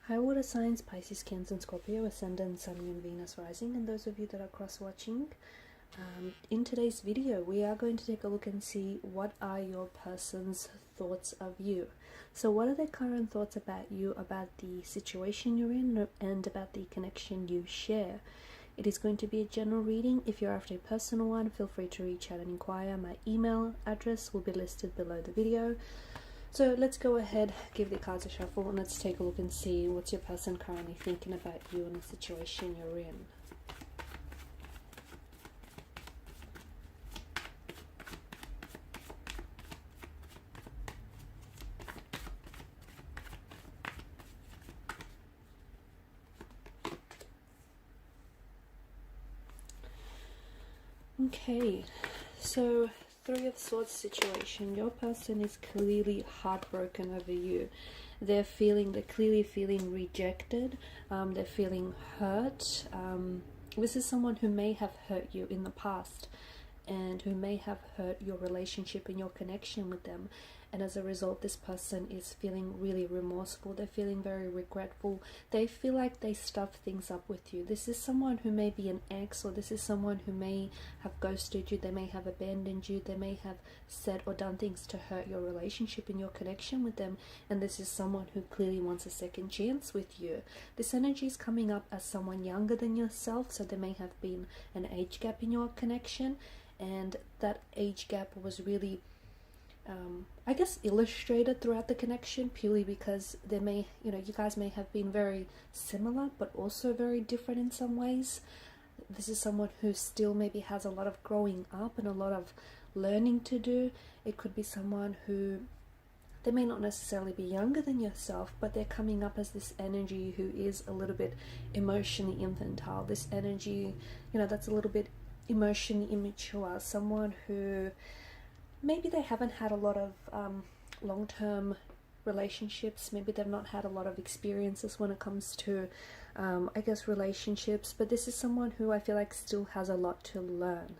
Hi water signs, Pisces, Cancer and Scorpio, Ascendant, Sun, Moon, Venus, Rising, and those of you that are cross-watching. In today's video, we are going to take a look and see what are your person's thoughts of you. So what are their current thoughts about you, about the situation you're in, and about the connection you share? It is going to be a general reading. If you're after a personal one, feel free to reach out and inquire. My email address will be listed below the video. So let's go ahead, give the cards a shuffle, and let's take a look and see what's your person currently thinking about you and the situation you're in. Okay, so Three of Swords situation. Your person is clearly heartbroken over you. They're clearly feeling rejected. They're feeling hurt. This is someone who may have hurt you in the past and who may have hurt your relationship and your connection with them. And as a result, this person is feeling really remorseful. They're feeling very regretful. They feel like they stuffed things up with you. This is someone who may be an ex, or this is someone who may have ghosted you. They may have abandoned you. They may have said or done things to hurt your relationship and your connection with them. And this is someone who clearly wants a second chance with you. This energy is coming up as someone younger than yourself. So there may have been an age gap in your connection. And that age gap was really I guess illustrated throughout the connection, purely because there may, you guys may have been very similar but also very different in some ways. This is someone who still maybe has a lot of growing up and a lot of learning to do. It could be someone who, they may not necessarily be younger than yourself, but they're coming up as this energy who is a little bit emotionally infantile. This energy, that's a little bit emotionally immature. Someone who maybe they haven't had a lot of long-term relationships. Maybe they've not had a lot of experiences when it comes to, I guess, relationships. But this is someone who I feel like still has a lot to learn.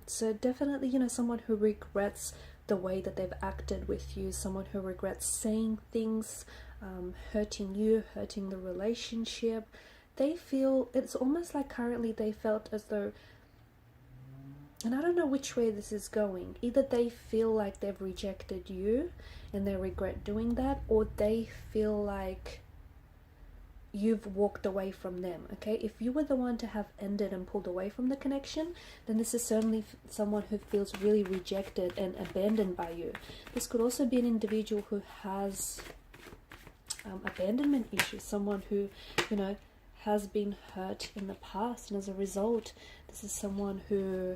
So definitely, someone who regrets the way that they've acted with you. Someone who regrets saying things, hurting you, hurting the relationship. They feel, it's almost like currently they felt as though, and I don't know which way this is going. Either they feel like they've rejected you and they regret doing that, or they feel like you've walked away from them, okay? If you were the one to have ended and pulled away from the connection, then this is certainly someone who feels really rejected and abandoned by you. This could also be an individual who has abandonment issues, someone who, has been hurt in the past, and as a result, this is someone who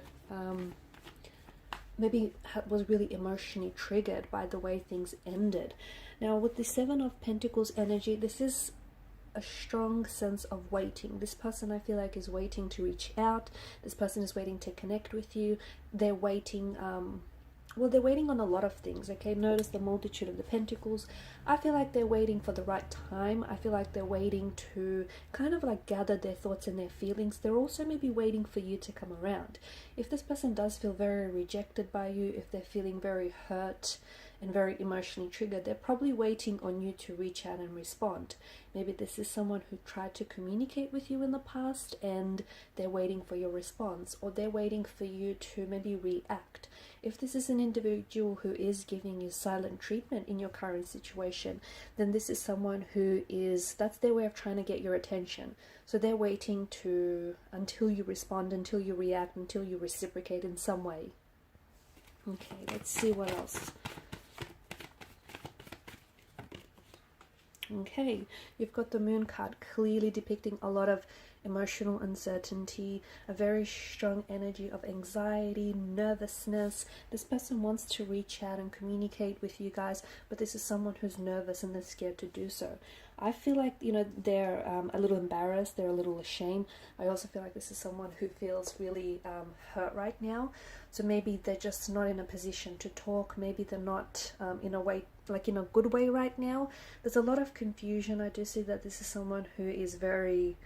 maybe was really emotionally triggered by the way things ended. Now, with the Seven of Pentacles energy, this is a strong sense of waiting. This person, I feel like, is waiting to reach out. This person is waiting to connect with you. They're waiting, they're waiting on a lot of things, okay? Notice the multitude of the pentacles. I feel like they're waiting for the right time. I feel like they're waiting to kind of like gather their thoughts and their feelings. They're also maybe waiting for you to come around. If this person does feel very rejected by you, if they're feeling very hurt and very emotionally triggered, they're probably waiting on you to reach out and respond. Maybe this is someone who tried to communicate with you in the past and they're waiting for your response, or they're waiting for you to maybe react. If this is an individual who is giving you silent treatment in your current situation, then this is someone who that's their way of trying to get your attention. So they're waiting until you respond, until you react, until you reciprocate in some way. Okay, let's see what else. Okay, you've got the Moon card, clearly depicting a lot of emotional uncertainty, a very strong energy of anxiety, nervousness. This person wants to reach out and communicate with you guys, but this is someone who's nervous and they're scared to do so. I feel like, they're a little embarrassed, they're a little ashamed. I also feel like this is someone who feels really hurt right now. So maybe they're just not in a position to talk. Maybe they're not in a way, like in a good way right now. There's a lot of confusion. I do see that this is someone who is very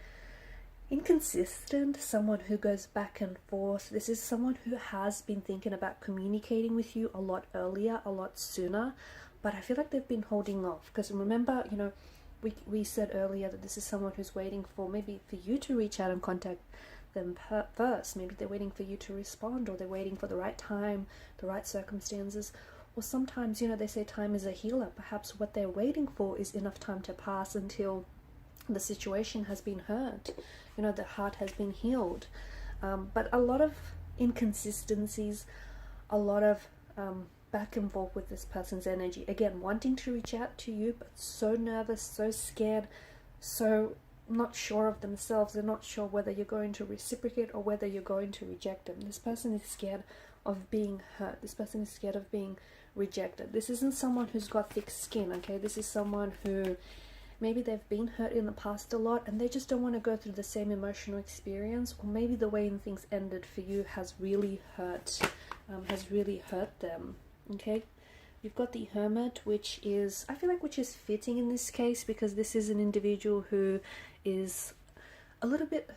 inconsistent, someone who goes back and forth. This is someone who has been thinking about communicating with you a lot earlier, a lot sooner, but I feel like they've been holding off. Because remember, we said earlier that this is someone who's waiting for maybe for you to reach out and contact them first. Maybe they're waiting for you to respond, or they're waiting for the right time, the right circumstances. Or sometimes, they say time is a healer. Perhaps what they're waiting for is enough time to pass until the situation has been hurt, the heart has been healed. But a lot of inconsistencies, a lot of back and forth with this person's energy. Again, wanting to reach out to you, but so nervous, so scared, so not sure of themselves. They're not sure whether you're going to reciprocate or whether you're going to reject them. This person is scared of being hurt. This person is scared of being rejected. This isn't someone who's got thick skin, okay? This is someone who maybe they've been hurt in the past a lot and they just don't want to go through the same emotional experience, or maybe the way things ended for you has really hurt them, okay? You've got the Hermit, which is, I feel like, which is fitting in this case, because this is an individual who is a little bit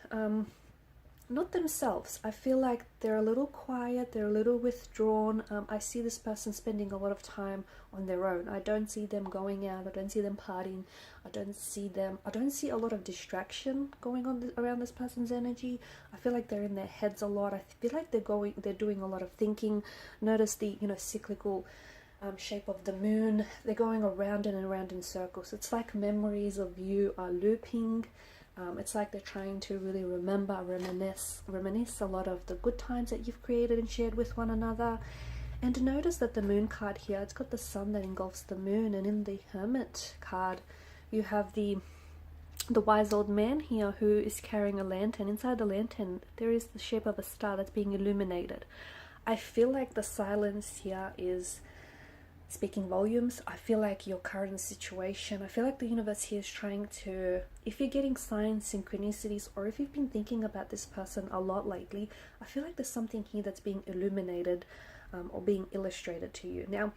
not themselves. I feel like they're a little quiet, they're a little withdrawn. I see this person spending a lot of time on their own. I don't see them going out, I don't see them partying, I don't see a lot of distraction going on around this person's energy. I feel like they're in their heads a lot. I feel like they're doing a lot of thinking. Notice the cyclical shape of the moon. They're going around and around in circles. It's like memories of you are looping. It's like they're trying to really reminisce a lot of the good times that you've created and shared with one another. And notice that the moon card here, it's got the sun that engulfs the moon, and in the Hermit card you have the wise old man here who is carrying a lantern. Inside the lantern there is the shape of a star that's being illuminated. I feel like the silence here is speaking volumes. I feel like your current situation, I feel like the universe here is trying to, if you're getting signs, synchronicities, or if you've been thinking about this person a lot lately, I feel like there's something here that's being illuminated or being illustrated to you. Now,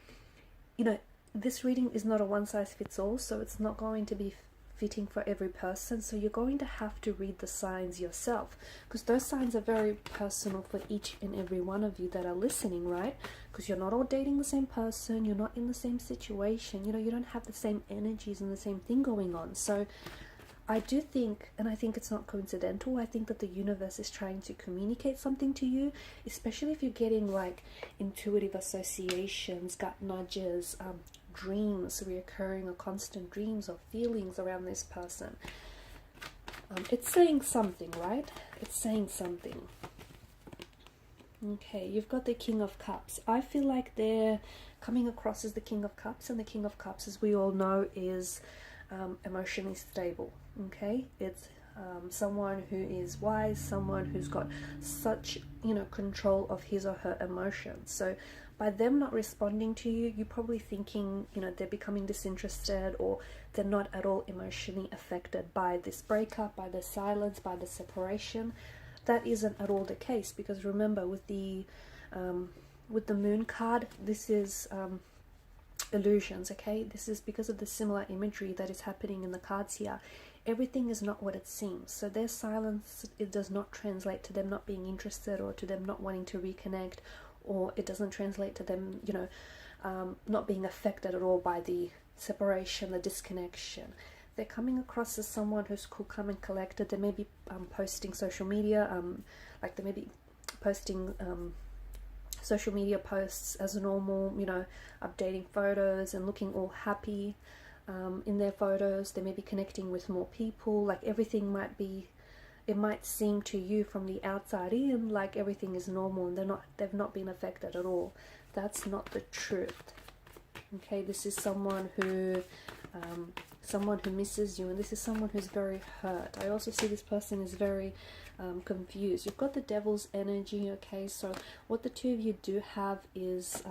this reading is not a one size fits all, so it's not going to be fitting for every person, so you're going to have to read the signs yourself, because those signs are very personal for each and every one of you that are listening, right? Because you're not all dating the same person, you're not in the same situation, you don't have the same energies and the same thing going on. So I do think, and I think it's not coincidental, I think that the universe is trying to communicate something to you, especially if you're getting like intuitive associations, gut nudges, dreams, reoccurring or constant dreams or feelings around this person. It's saying something, right? It's saying something. Okay, you've got the King of Cups. I feel like they're coming across as the King of Cups, and the King of Cups, as we all know, is emotionally stable. Okay, it's someone who is wise, someone who's got such control of his or her emotions. So by them not responding to you, you're probably thinking they're becoming disinterested, or they're not at all emotionally affected by this breakup, by the silence, by the separation. That isn't at all the case, because remember, with the moon card, this is illusions. Okay, this is because of the similar imagery that is happening in the cards here. Everything is not what it seems. So their silence, it does not translate to them not being interested, or to them not wanting to reconnect, or it doesn't translate to them not being affected at all by the separation, the disconnection. They're coming across as someone who's cool, calm and collected. They may be posting social media, like they may be posting social media posts as normal, updating photos and looking all happy in their photos. They may be connecting with more people. Like everything might be, it might seem to you from the outside in like everything is normal, and they've not been affected at all. That's not the truth. Okay, this is someone who misses you, and this is someone who's very hurt. I also see this person is very confused. You've got the Devil's energy. Okay, so what the two of you do have is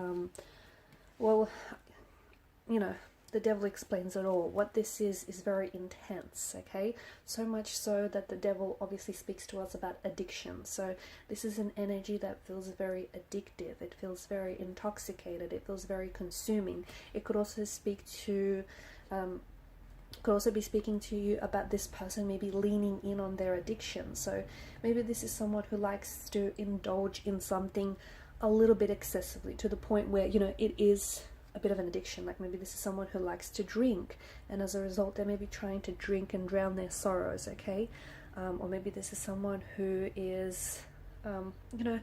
the Devil explains it all. What this is very intense, okay? So much so that the Devil obviously speaks to us about addiction. So this is an energy that feels very addictive. It feels very intoxicated. It feels very consuming. It could also speak to, could also be speaking to you about this person maybe leaning in on their addiction. So maybe this is someone who likes to indulge in something a little bit excessively, to the point where, it is a bit of an addiction. Like maybe this is someone who likes to drink, and as a result they may be trying to drink and drown their sorrows, okay? Or maybe this is someone who is, you know,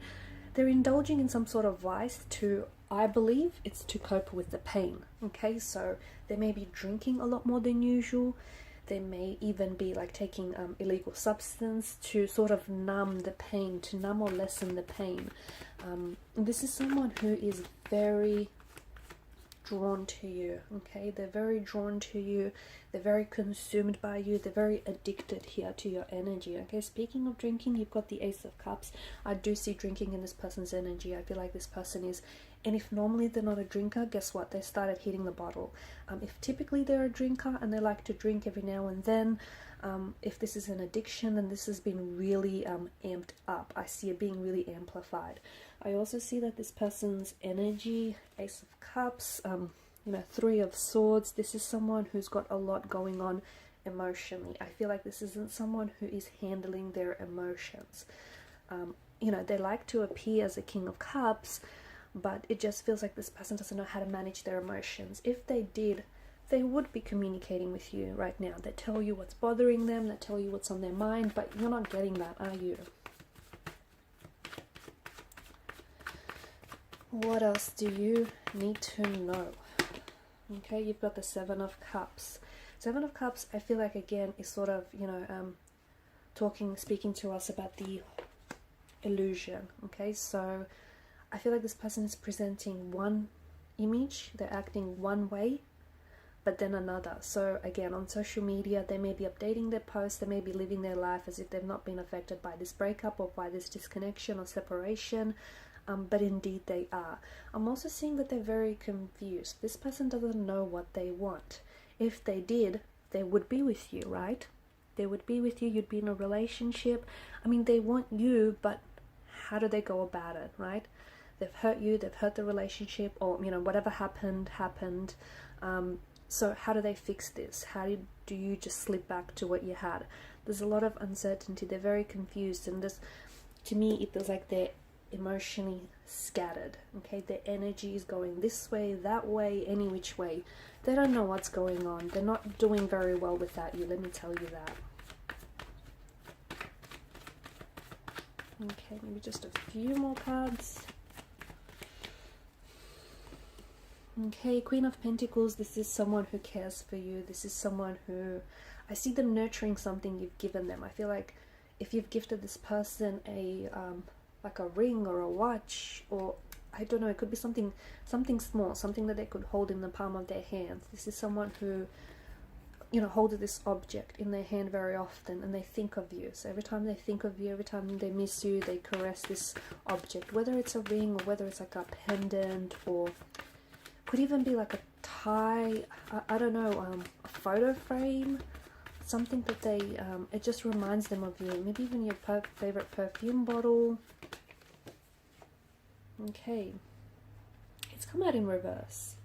they're indulging in some sort of vice to, I believe it's to cope with the pain, okay? So they may be drinking a lot more than usual. They may even be like taking illegal substance to sort of numb the pain, to numb or lessen the pain. This is someone who is very drawn to you, okay? They're very drawn to you. They're very consumed by you. They're very addicted here to your energy, okay? Speaking of drinking, you've got the Ace of Cups. I do see drinking in this person's energy. I feel like this person is, and if normally they're not a drinker, guess what? They started hitting the bottle. If typically they're a drinker and they like to drink every now and then, if this is an addiction, then this has been really amped up. I see it being really amplified. I also see that this person's energy, Ace of Cups, you know, Three of Swords, this is someone who's got a lot going on emotionally. I feel like this isn't someone who is handling their emotions. You know, they like to appear as a King of Cups, but it just feels like this person doesn't know how to manage their emotions. If they did, they would be communicating with you right now. They tell you what's bothering them, they tell you what's on their mind, but you're not getting that, are you? What else do you need to know? Okay, you've got the Seven of Cups. Seven of Cups, I feel like, again, is sort of, you know, speaking to us about the illusion, okay? So I feel like this person is presenting one image, they're acting one way, but then another. So again, on social media, they may be updating their posts, they may be living their life as if they've not been affected by this breakup or by this disconnection or separation, but indeed they are. I'm also seeing that they're very confused. This person doesn't know what they want. If they did, they would be with you, right? They would be with you, you'd be in a relationship. I mean, they want you, but how do they go about it, right? They've hurt you, they've hurt the relationship, or, you know, whatever happened. So how do they fix this? How do you just slip back to what you had? There's a lot of uncertainty. They're very confused, and this, to me, it feels like they're emotionally scattered, okay? Their energy is going this way, that way, any which way. They don't know what's going on. They're not doing very well without you, let me tell you that. Okay, maybe just a few more cards. Okay, Queen of Pentacles, this is someone who cares for you. This is someone who, I see them nurturing something you've given them. I feel like if you've gifted this person a like a ring or a watch, or I don't know, it could be something small, something that they could hold in the palm of their hands. This is someone who, you know, holds this object in their hand very often, and they think of you. So every time they think of you, every time they miss you, they caress this object, whether it's a ring or whether it's like a pendant, or could even be like a tie, I don't know, a photo frame, something that they, it just reminds them of you. Maybe even your favorite perfume bottle. Okay, it's come out in reverse.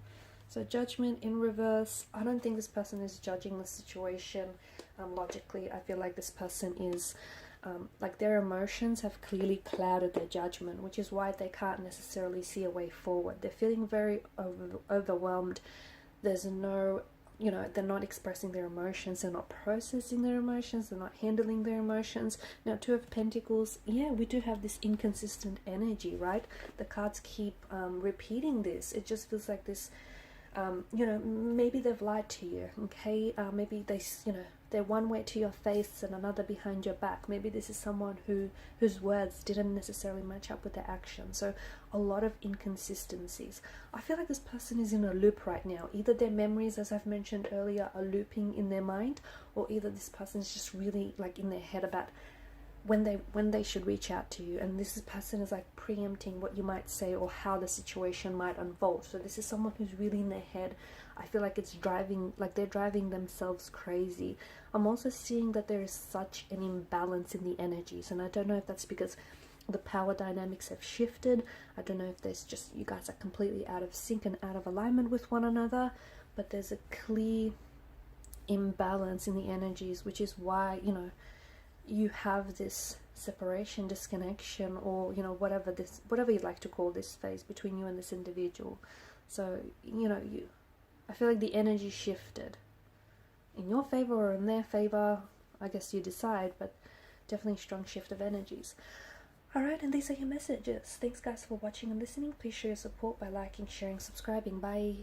So Judgment in reverse. I don't think this person is judging the situation logically. I feel like this person is, like, their emotions have clearly clouded their judgment, which is why they can't necessarily see a way forward. They're feeling very overwhelmed. There's no, you know, they're not expressing their emotions, they're not processing their emotions, they're not handling their emotions. Now, Two of Pentacles, yeah, we do have this inconsistent energy, right? The cards keep repeating this. It just feels like this, you know, maybe they've lied to you, okay? Maybe they, you know, they're one way to your face and another behind your back. Maybe this is someone whose words didn't necessarily match up with their actions. So a lot of inconsistencies. I feel like this person is in a loop right now. Either their memories, as I've mentioned earlier, are looping in their mind, or either this person is just really like in their head about when they should reach out to you, and this person is like preempting what you might say or how the situation might unfold. So this is someone who's really in their head. I feel like it's driving, like they're driving themselves crazy. I'm also seeing that there is such an imbalance in the energies, and I don't know if that's because the power dynamics have shifted. I don't know if there's just, you guys are completely out of sync and out of alignment with one another, but there's a clear imbalance in the energies, which is why, you know, you have this separation, disconnection, or, you know, whatever you'd like to call this phase between you and this individual. So, you know, I feel like the energy shifted in your favor or in their favor. I guess you decide, but definitely strong shift of energies. Alright, and these are your messages. Thanks guys for watching and listening. Please show your support by liking, sharing, subscribing. Bye.